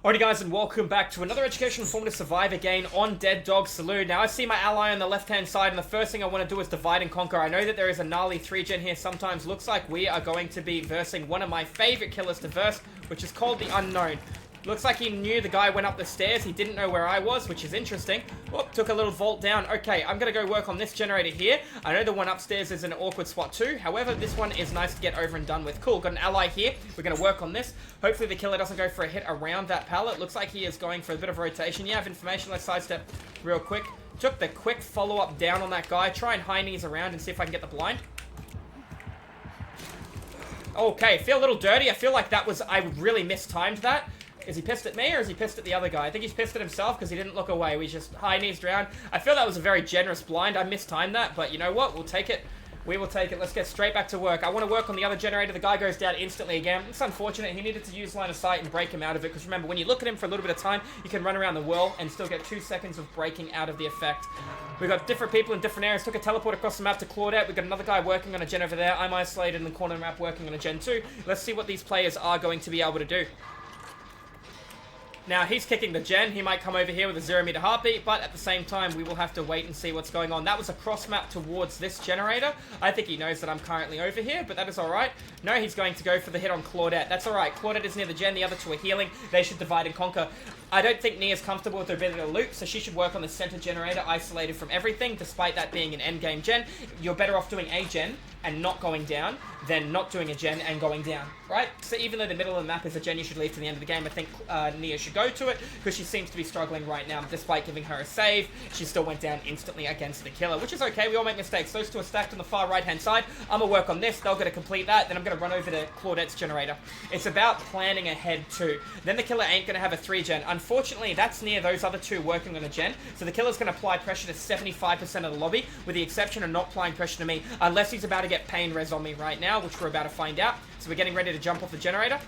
Alrighty guys, and welcome back to another educational informative survivor game on Dead Dog Saloon. Now I see my ally on the left hand side, and the first thing I want to do is divide and conquer. I know that there is a gnarly 3-gen here. Sometimes looks like we are going to be versing one of my favorite killers to verse, which is called the Unknown. Looks like he knew the guy went up the stairs. He didn't know where I was, which is interesting. Oh, took a little vault down. Okay, I'm going to go work on this generator here. I know the one upstairs is an awkward spot too. However, this one is nice to get over and done with. Cool, got an ally here. We're going to work on this. Hopefully the killer doesn't go for a hit around that pallet. Looks like he is going for a bit of rotation. You have information. Let's sidestep real quick. Took the quick follow-up down on that guy. Try and high knees around and see if I can get the blind. Okay, feel a little dirty. I feel like I really mistimed that. Is he pissed at me or is he pissed at the other guy? I think he's pissed at himself because he didn't look away. We just high knees down. I feel that was a very generous blind. I mistimed that, but you know what? We'll take it. We will take it. Let's get straight back to work. I want to work on the other generator. The guy goes down instantly again. It's unfortunate. He needed to use line of sight and break him out of it because remember, when you look at him for a little bit of time, you can run around the world and still get 2 seconds of breaking out of the effect. We've got different people in different areas. Took a teleport across the map to Claudette. We've got another guy working on a gen over there. I'm isolated in the corner of the map working on a gen too. Let's see what these players are going to be able to do. Now, he's kicking the gen. He might come over here with a 0-meter heartbeat, but at the same time, we will have to wait and see what's going on. That was a cross-map towards this generator. I think he knows that I'm currently over here, but that is all right. No, he's going to go for the hit on Claudette. That's all right. Claudette is near the gen. The other two are healing. They should divide and conquer. I don't think Nia's comfortable with her ability to loop, so she should work on the center generator, isolated from everything, despite that being an endgame gen. You're better off doing a gen and not going down than not doing a gen and going down, right? So even though the middle of the map is a gen you should leave to the end of the game, I think Nia should go to it because she seems to be struggling right now. Despite giving her a save, she still went down instantly against the killer, which is okay. We all make mistakes. Those two are stacked on the far right-hand side. I'm going to work on this. They're going to complete that. Then I'm going to run over to Claudette's generator. It's about planning ahead too. Then the killer ain't going to have a 3-gen. Unfortunately, that's near those other two working on a gen. So the killer's going to apply pressure to 75% of the lobby, with the exception of not applying pressure to me, unless he's about to get pain res on me right now, which we're about to find out. So we're getting ready to jump off the generator.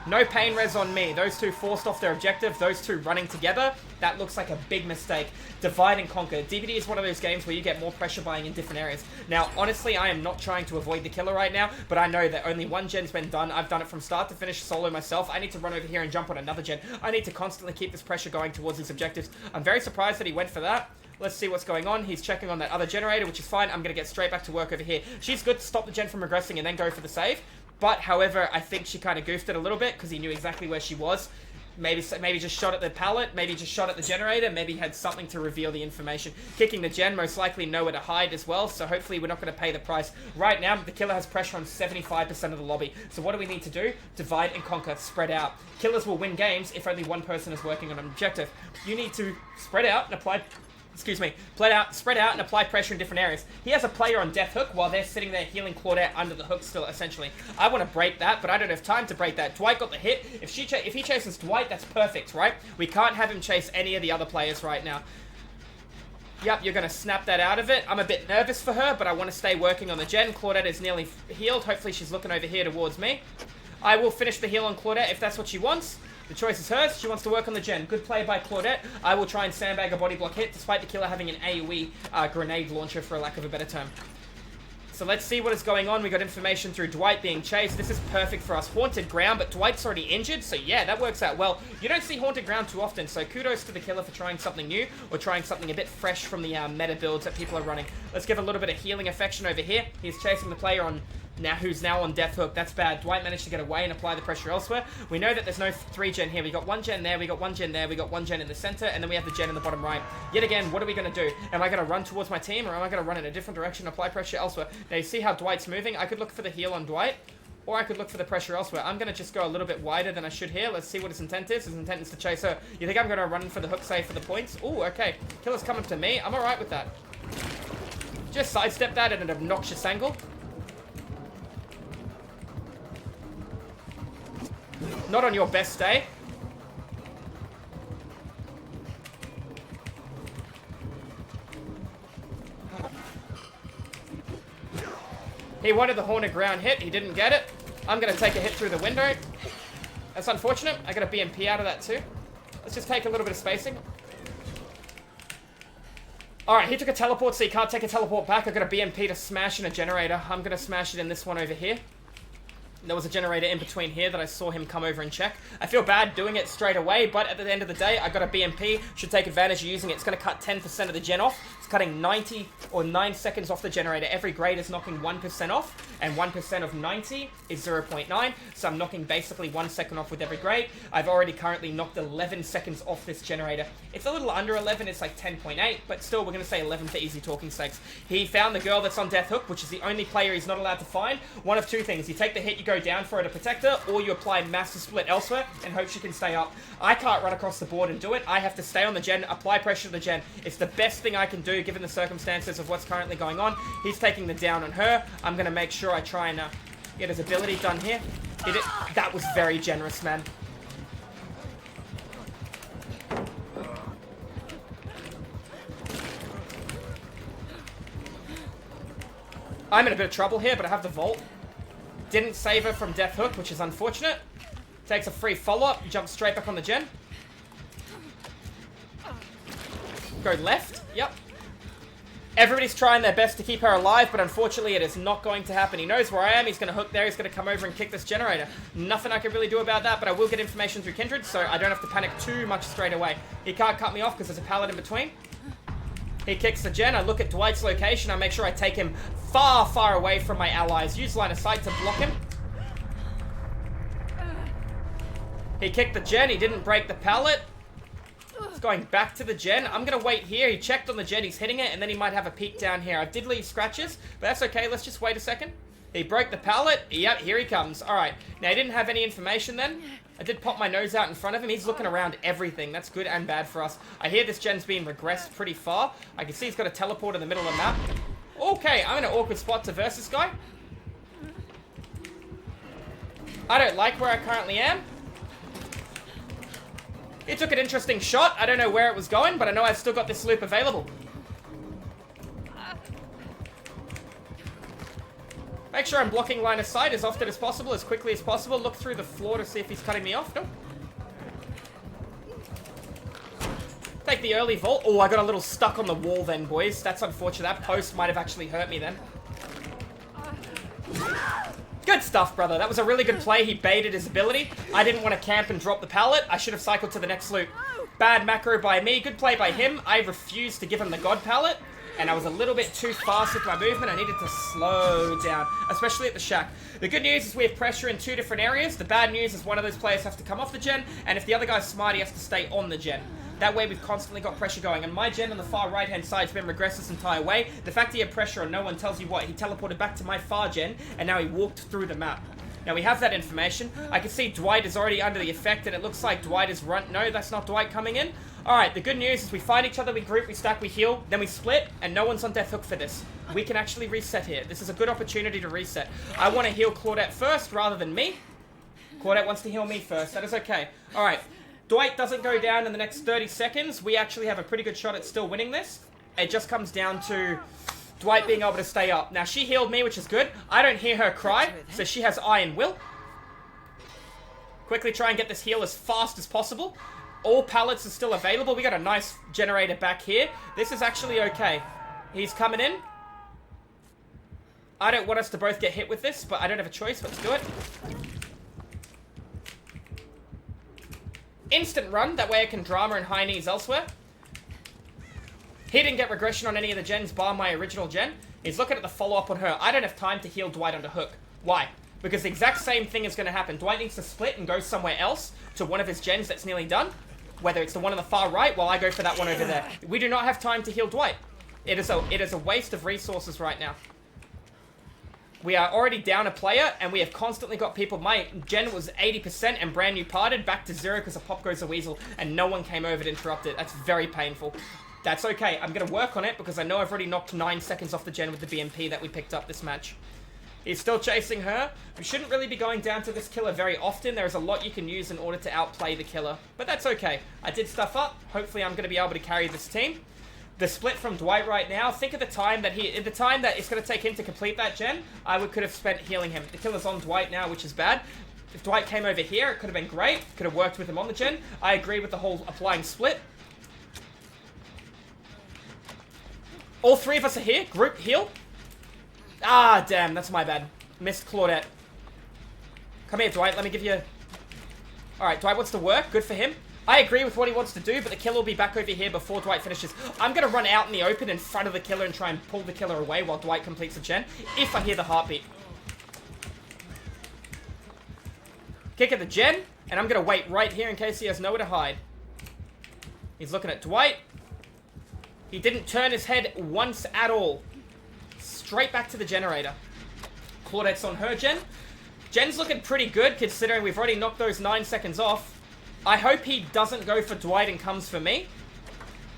No pain res on me. Those two forced off their objective. Those two running together. That looks like a big mistake. Divide and conquer. DBD is one of those games where you get more pressure buying in different areas. Now, honestly, I am not trying to avoid the killer right now, but I know that only one gen's been done. I've done it from start to finish solo myself. I need to run over here and jump on another gen. I need to constantly keep this pressure going towards these objectives. I'm very surprised that he went for that. Let's see what's going on. He's checking on that other generator, which is fine. I'm going to get straight back to work over here. She's good to stop the gen from regressing and then go for the save. But, however, I think she kind of goofed it a little bit because he knew exactly where she was. Maybe just shot at the pallet, maybe just shot at the generator, maybe had something to reveal the information. Kicking the gen, most likely nowhere to hide as well, so hopefully we're not going to pay the price. Right now, the killer has pressure on 75% of the lobby. So what do we need to do? Divide and conquer, spread out. Killers will win games if only one person is working on an objective. You need to spread out and apply... spread out and apply pressure in different areas. He has a player on death hook while they're sitting there healing Claudette under the hook still, essentially. I want to break that, but I don't have time to break that. Dwight got the hit. If he chases Dwight, that's perfect, right? We can't have him chase any of the other players right now. Yep, you're going to snap that out of it. I'm a bit nervous for her, but I want to stay working on the gen. Claudette is nearly healed. Hopefully she's looking over here towards me. I will finish the heal on Claudette if that's what she wants. The choice is hers. She wants to work on the gen. Good play by Claudette. I will try and sandbag a body block hit, despite the killer having an AoE grenade launcher, for a lack of a better term. So let's see what is going on. We got information through Dwight being chased. This is perfect for us. Haunted ground, but Dwight's already injured, so yeah, that works out well. You don't see haunted ground too often, so kudos to the killer for trying something new, or trying something a bit fresh from the meta builds that people are running. Let's give a little bit of healing affection over here. He's chasing the player who's now on death hook. That's bad. Dwight managed to get away and apply the pressure elsewhere. We know that there's no 3-gen here. We got 1 gen there, we got 1 gen there, we got 1 gen in the center, and then we have the gen in the bottom right. Yet again, what are we going to do? Am I going to run towards my team, or am I going to run in a different direction and apply pressure elsewhere? Now, you see how Dwight's moving? I could look for the heal on Dwight, or I could look for the pressure elsewhere. I'm going to just go a little bit wider than I should here. Let's see what his intent is. His intent is to chase her. You think I'm going to run for the hook save for the points? Ooh, okay. Killer's coming to me. I'm alright with that. Just sidestep that at an obnoxious angle. Not on your best day. He wanted the haunted ground hit. He didn't get it. I'm going to take a hit through the window. That's unfortunate. I got a BMP out of that too. Let's just take a little bit of spacing. Alright, he took a teleport, so he can't take a teleport back. I've got a BMP to smash in a generator. I'm going to smash it in this one over here. There was a generator in between here that I saw him come over and check. I feel bad doing it straight away, but at the end of the day, I got a BMP. Should take advantage of using it. It's going to cut 10% of the gen off. It's cutting 90 or 9 seconds off the generator. Every grade is knocking 1% off, and 1% of 90 is 0.9. So I'm knocking basically 1 second off with every grade. I've already currently knocked 11 seconds off this generator. It's a little under 11. It's like 10.8, but still, we're going to say 11 for easy talking sakes. He found the girl that's on Death Hook, which is the only player he's not allowed to find. One of two things. You take the hit, you go down for her to protect her, or you apply massive split elsewhere and hope she can stay up. I can't run across the board and do it. I have to stay on the gen, apply pressure to the gen. It's the best thing I can do given the circumstances of what's currently going on. He's taking the down on her. I'm going to make sure I try and get his ability done here. That was very generous, man. I'm in a bit of trouble here, but I have the Vault. Didn't save her from Death Hook, which is unfortunate. Takes a free follow-up, jumps straight back on the gen. Go left, yep. Everybody's trying their best to keep her alive, but unfortunately it is not going to happen. He knows where I am, he's going to hook there, he's going to come over and kick this generator. Nothing I can really do about that, but I will get information through Kindred, so I don't have to panic too much straight away. He can't cut me off because there's a pallet in between. He kicks the gen, I look at Dwight's location, I make sure I take him far, far away from my allies. Use line of sight to block him. He kicked the gen, he didn't break the pallet. He's going back to the gen. I'm going to wait here. He checked on the gen, he's hitting it, and then he might have a peek down here. I did leave scratches, but that's okay. Let's just wait a second. He broke the pallet. Yep, here he comes. All right. Now, he didn't have any information then. I did pop my nose out in front of him. He's looking around everything. That's good and bad for us. I hear this gen's being regressed pretty far. I can see he's got a teleport in the middle of the map. Okay, I'm in an awkward spot to verse this guy. I don't like where I currently am. He took an interesting shot. I don't know where it was going, but I know I've still got this loop available. Make sure I'm blocking line of sight as often as possible, as quickly as possible. Look through the floor to see if he's cutting me off. Nope. Take the early vault. Oh, I got a little stuck on the wall then, boys. That's unfortunate. That post might have actually hurt me then. Good stuff, brother. That was a really good play. He baited his ability. I didn't want to camp and drop the pallet. I should have cycled to the next loop. Bad macro by me. Good play by him. I refused to give him the god pallet, and I was a little bit too fast with my movement. I needed to slow down, especially at the shack. The good news is we have pressure in 2 different areas. The bad news is one of those players has to come off the gen, and if the other guy's smart, he has to stay on the gen. That way we've constantly got pressure going. And my gen on the far right-hand side has been regressed this entire way. The fact he had pressure on No.1 tells you what. He teleported back to my far gen, and now he walked through the map. Now we have that information. I can see Dwight is already under the effect, and it looks like Dwight is run. No, that's not Dwight coming in. Alright, the good news is we find each other, we group, we stack, we heal, then we split, and no one's on Death Hook for this. We can actually reset here. This is a good opportunity to reset. I want to heal Claudette first rather than me. Claudette wants to heal me first. That is okay. Alright. Dwight doesn't go down in the next 30 seconds. We actually have a pretty good shot at still winning this. It just comes down to Dwight being able to stay up. Now, she healed me, which is good. I don't hear her cry, so she has iron will. Quickly try and get this heal as fast as possible. All pallets are still available. We got a nice generator back here. This is actually okay. He's coming in. I don't want us to both get hit with this, but I don't have a choice. Let's do it. Instant run, that way I can drama and high knees elsewhere. He didn't get regression on any of the gens bar my original gen. He's looking at the follow-up on her. I don't have time to heal Dwight under hook. Why? Because the exact same thing is going to happen. Dwight needs to split and go somewhere else to one of his gens that's nearly done. Whether it's the one on the far right, while I go for that one over there. We do not have time to heal Dwight. It is a waste of resources right now. We are already down a player, and we have constantly got people. My gen was 80% and brand new parted, back to 0 because a pop goes a weasel, and no one came over to interrupt it. That's very painful. That's okay. I'm going to work on it because I know I've already knocked 9 seconds off the gen with the BMP that we picked up this match. He's still chasing her. We shouldn't really be going down to this killer very often. There's a lot you can use in order to outplay the killer, but that's okay. I did stuff up. Hopefully I'm going to be able to carry this team. The split from Dwight right now, think of the time that it's going to take him to complete that gen, I could have spent healing him. The killer's on Dwight now, which is bad. If Dwight came over here, it could have been great. Could have worked with him on the gen. I agree with the whole applying split. All 3 of us are here. Group heal. Ah, damn, that's my bad. Missed Claudette. Come here, Dwight. Let me give you... Alright, Dwight wants to work. Good for him. I agree with what he wants to do, but the killer will be back over here before Dwight finishes. I'm going to run out in the open in front of the killer and try and pull the killer away while Dwight completes the gen, if I hear the heartbeat. Kick at the gen, and I'm going to wait right here in case he has nowhere to hide. He's looking at Dwight. He didn't turn his head once at all. Straight back to the generator. Claudette's on her gen. Gen's looking pretty good considering we've already knocked those 9 seconds off. I hope he doesn't go for Dwight and comes for me.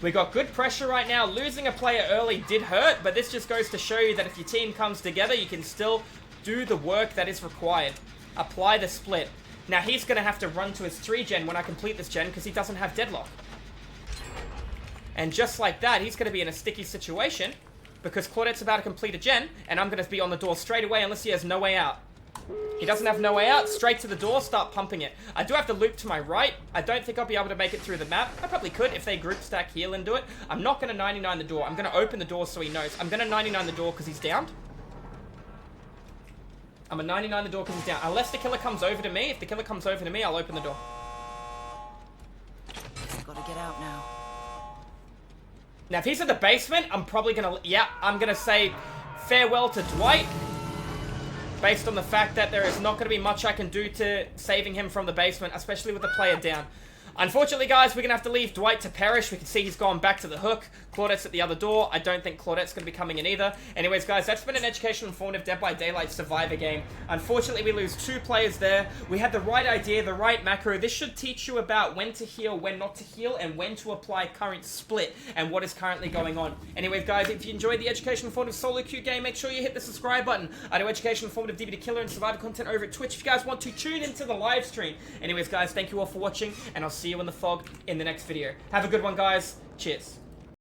We got good pressure right now. Losing a player early did hurt, but this just goes to show you that if your team comes together, you can still do the work that is required. Apply the split. Now he's going to have to run to his 3 gen when I complete this gen because he doesn't have deadlock. And just like that, he's going to be in a sticky situation because Claudette's about to complete a gen, and I'm going to be on the door straight away unless he has no way out. He doesn't have no way out. Straight to the door, start pumping it. I do have to loop to my right. I don't think I'll be able to make it through the map. I probably could if they group stack heal into it. I'm not going to 99 the door. I'm going to open the door so he knows. I'm going to 99 the door because he's downed. I'm going to 99 the door because he's down. Unless the killer comes over to me. If the killer comes over to me, I'll open the door. I've got to get out now. Now, if he's in the basement, I'm probably going to... Yeah, I'm going to say farewell to Dwight. Based on the fact that there is not going to be much I can do to saving him from the basement, especially with the player down. Unfortunately, guys, we're going to have to leave Dwight to perish. We can see he's gone back to the hook. Claudette's at the other door. I don't think Claudette's going to be coming in either. Anyways, guys, that's been an educational, informative Dead by Daylight Survivor game. Unfortunately, we lose 2 players there. We had the right idea, the right macro. This should teach you about when to heal, when not to heal, and when to apply current split and what is currently going on. Anyways, guys, if you enjoyed the educational, informative solo queue game, make sure you hit the subscribe button. I do educational, informative DBD killer and survivor content over at Twitch if you guys want to tune into the live stream. Anyways, guys, thank you all for watching, and I'll see you in the fog in the next video. Have a good one, guys. Cheers.